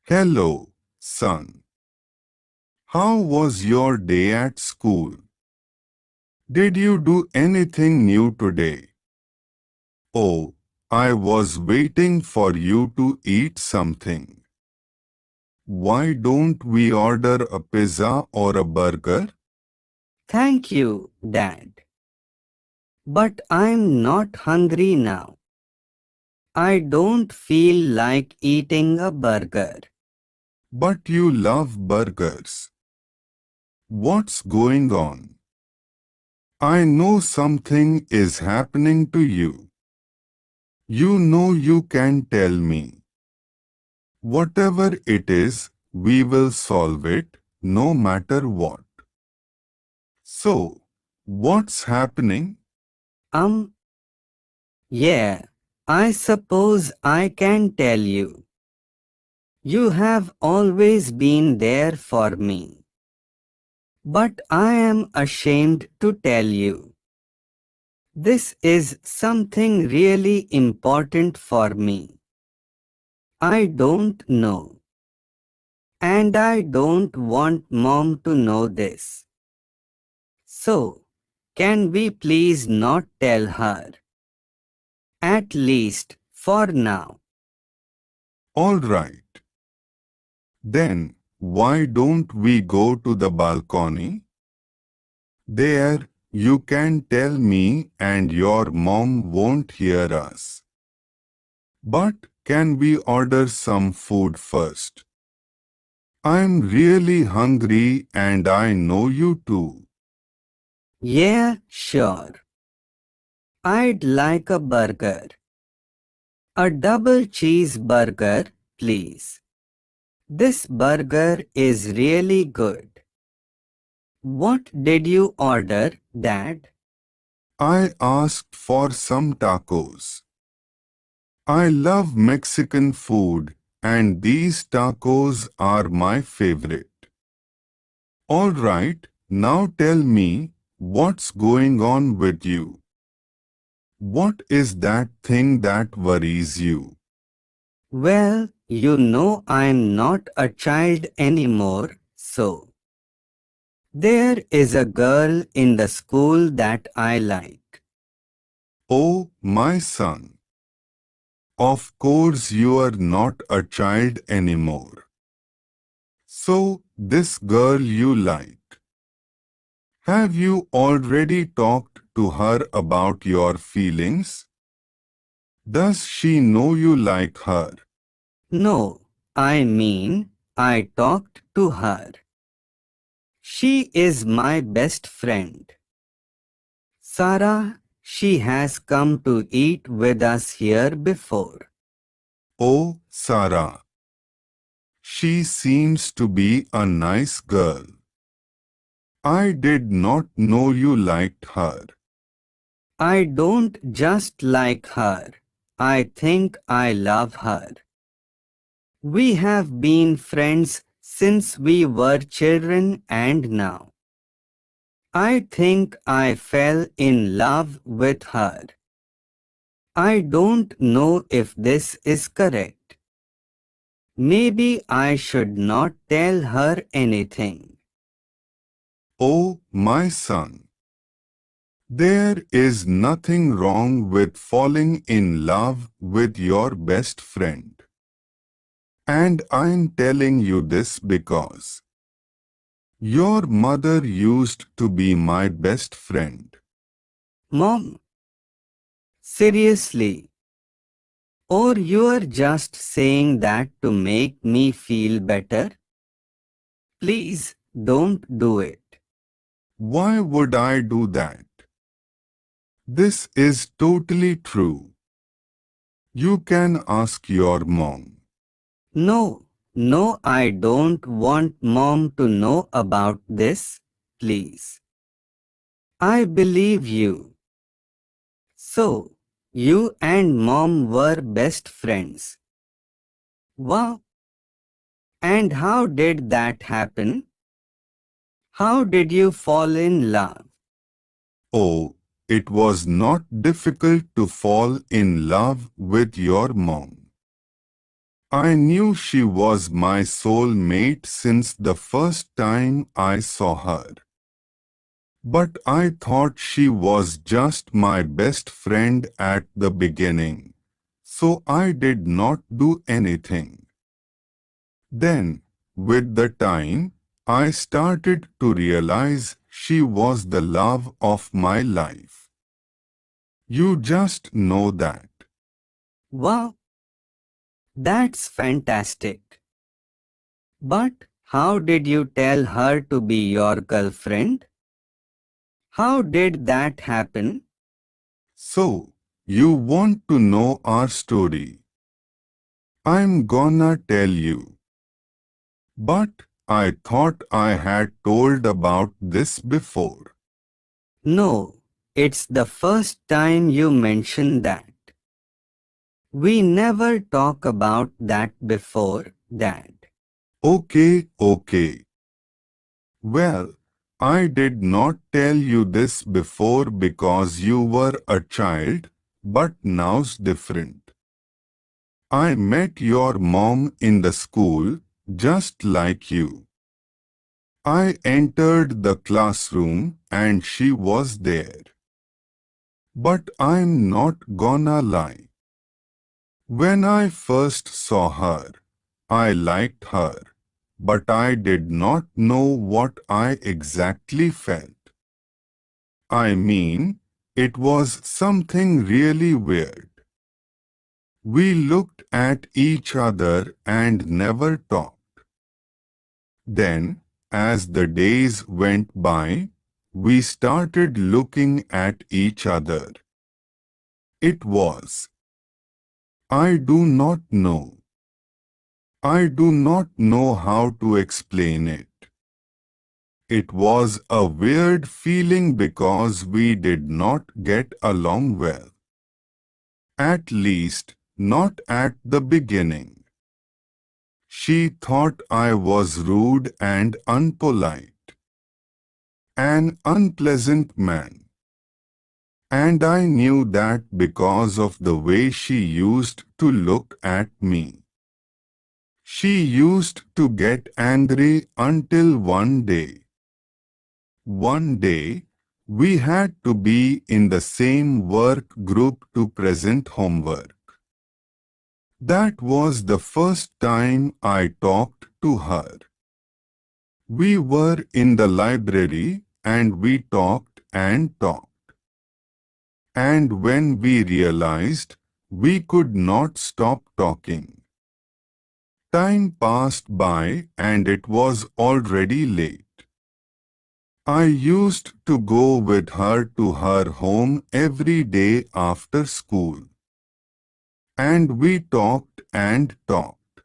Hello, son. How was your day at school? Did you do anything new today? Oh, I was waiting for you to eat something. Why don't we order a pizza or a burger? Thank you, Dad. But I'm not hungry now. I don't feel like eating a burger. But you love burgers. What's going on? I know something is happening to you. You know you can tell me. Whatever it is, we will solve it, no matter what. So, what's happening? Um, yeah, I suppose I can tell you. You have always been there for me. But I am ashamed to tell you. This is something really important for me. I don't know. And I don't want Mom to know this. So, can we please not tell her? At least, for now. All right. Then, why don't we go to the balcony? There, you can tell me and your mom won't hear us. But can we order some food first? I'm really hungry and I know you too. Yeah, sure. I'd like a burger. A double cheeseburger, please. This burger is really good. What did you order, Dad? I asked for some tacos. I love Mexican food and these tacos are my favorite. All right, now tell me, what's going on with you? What is that thing that worries you? Well, you know I'm not a child anymore, so. There is a girl in the school that I like. Oh, my son. Of course you are not a child anymore. So, this girl you like. Have you already talked to her about your feelings? Does she know you like her? No, I mean, I talked to her. She is my best friend. Sarah, she has come to eat with us here before. Oh, Sarah. She seems to be a nice girl. I did not know you liked her. I don't just like her. I think I love her. We have been friends since we were children and now. I think I fell in love with her. I don't know if this is correct. Maybe I should not tell her anything. Oh, my son. There is nothing wrong with falling in love with your best friend. And I'm telling you this because your mother used to be my best friend. Mom, seriously? Or you're just saying that to make me feel better? Please don't do it. Why would I do that? This is totally true. You can ask your mom. No, no, I don't want Mom to know about this, please. I believe you. So, you and Mom were best friends. Wow. And how did that happen? How did you fall in love? Oh, it was not difficult to fall in love with your mom. I knew she was my soulmate since the first time I saw her. But I thought she was just my best friend at the beginning, so I did not do anything. Then, with the time, I started to realize she was the love of my life. You just know that. Wow, that's fantastic. But how did you tell her to be your girlfriend? How did that happen? So, you want to know our story? I'm gonna tell you. But I thought I had told about this before. No, it's the first time you mention that. We never talk about that before, Dad. Okay. Well, I did not tell you this before because you were a child, but now's different. I met your mom in the school, just like you. I entered the classroom and she was there. But I'm not gonna lie. When I first saw her, I liked her, but I did not know what I exactly felt. I mean, it was something really weird. We looked at each other and never talked. Then, as the days went by, we started looking at each other. It was, I do not know. I do not know how to explain it. It was a weird feeling because we did not get along well. At least, not at the beginning. She thought I was rude and unpolite. An unpleasant man. And I knew that because of the way she used to look at me. She used to get angry until one day, we had to be in the same work group to present homework. That was the first time I talked to her. We were in the library and we talked and talked. And when we realized, we could not stop talking. Time passed by and it was already late. I used to go with her to her home every day after school. And we talked and talked.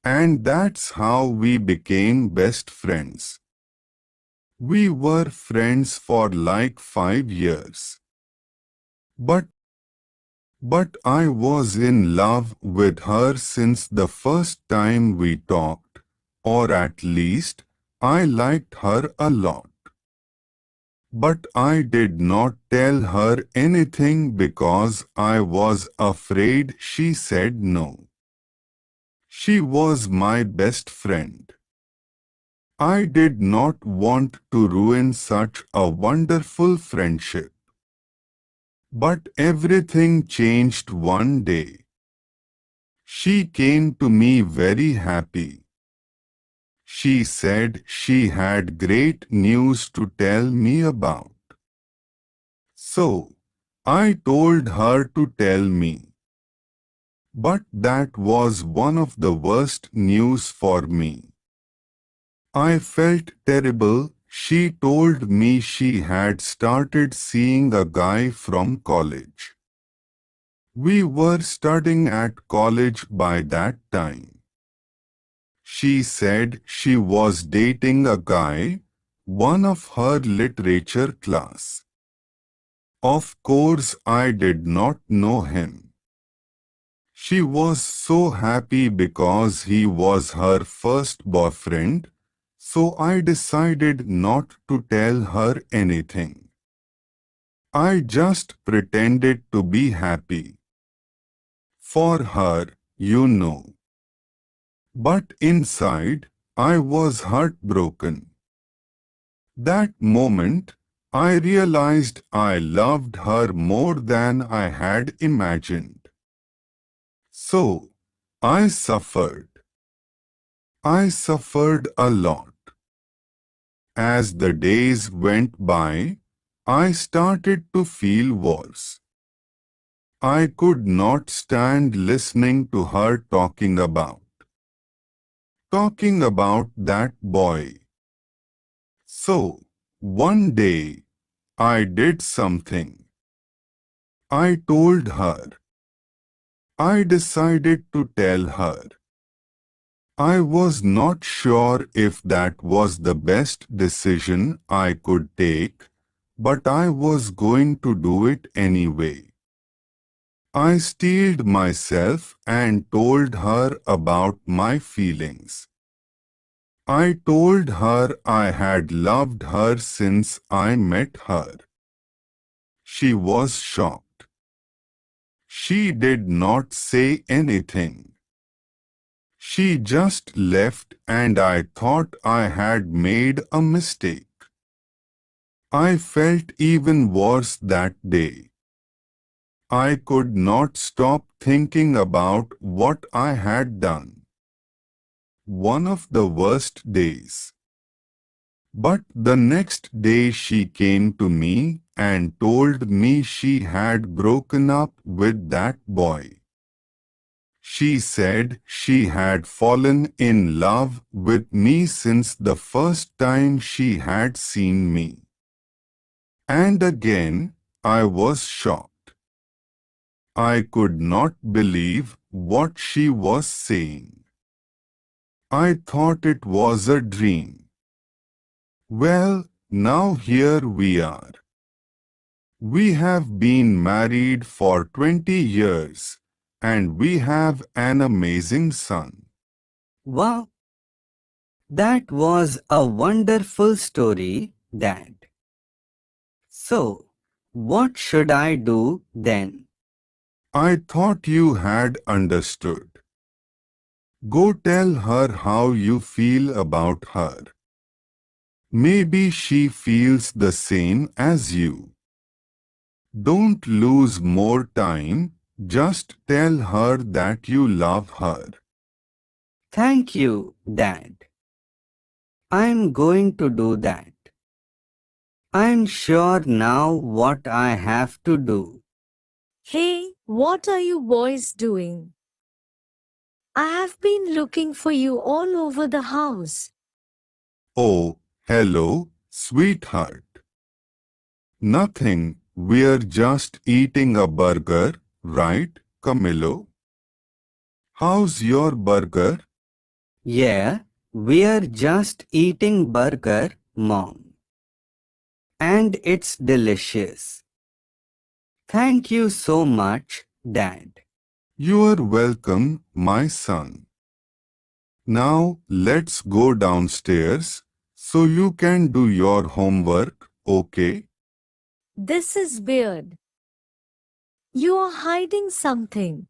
And that's how we became best friends. We were friends for like 5 years. But I was in love with her since the first time we talked, or at least, I liked her a lot. But I did not tell her anything because I was afraid she said no. She was my best friend. I did not want to ruin such a wonderful friendship. But everything changed one day. She came to me very happy. She said she had great news to tell me about. So, I told her to tell me. But that was one of the worst news for me. I felt terrible. She told me she had started seeing a guy from college. We were studying at college by that time. She said she was dating a guy, one of her literature class. Of course, I did not know him. She was so happy because he was her first boyfriend, so I decided not to tell her anything. I just pretended to be happy. For her, you know. But inside, I was heartbroken. That moment, I realized I loved her more than I had imagined. So, I suffered. I suffered a lot. As the days went by, I started to feel worse. I could not stand listening to her talking about that boy. So, one day, I did something. I told her. I decided to tell her. I was not sure if that was the best decision I could take, but I was going to do it anyway. I steeled myself and told her about my feelings. I told her I had loved her since I met her. She was shocked. She did not say anything. She just left and I thought I had made a mistake. I felt even worse that day. I could not stop thinking about what I had done. One of the worst days. But the next day she came to me and told me she had broken up with that boy. She said she had fallen in love with me since the first time she had seen me. And again, I was shocked. I could not believe what she was saying. I thought it was a dream. Well, now here we are. We have been married for 20 years, and we have an amazing son. Wow, that was a wonderful story, Dad. So, what should I do then? I thought you had understood. Go tell her how you feel about her. Maybe she feels the same as you. Don't lose more time, just tell her that you love her. Thank you, Dad. I'm going to do that. I'm sure now what I have to do. Hey, what are you boys doing? I have been looking for you all over the house. Oh, hello, sweetheart. Nothing, we're just eating a burger, right, Camilo? How's your burger? Yeah, we're just eating burger, Mom. And it's delicious. Thank you so much, Dad. You're welcome, my son. Now, let's go downstairs so you can do your homework, okay? This is weird. You are hiding something.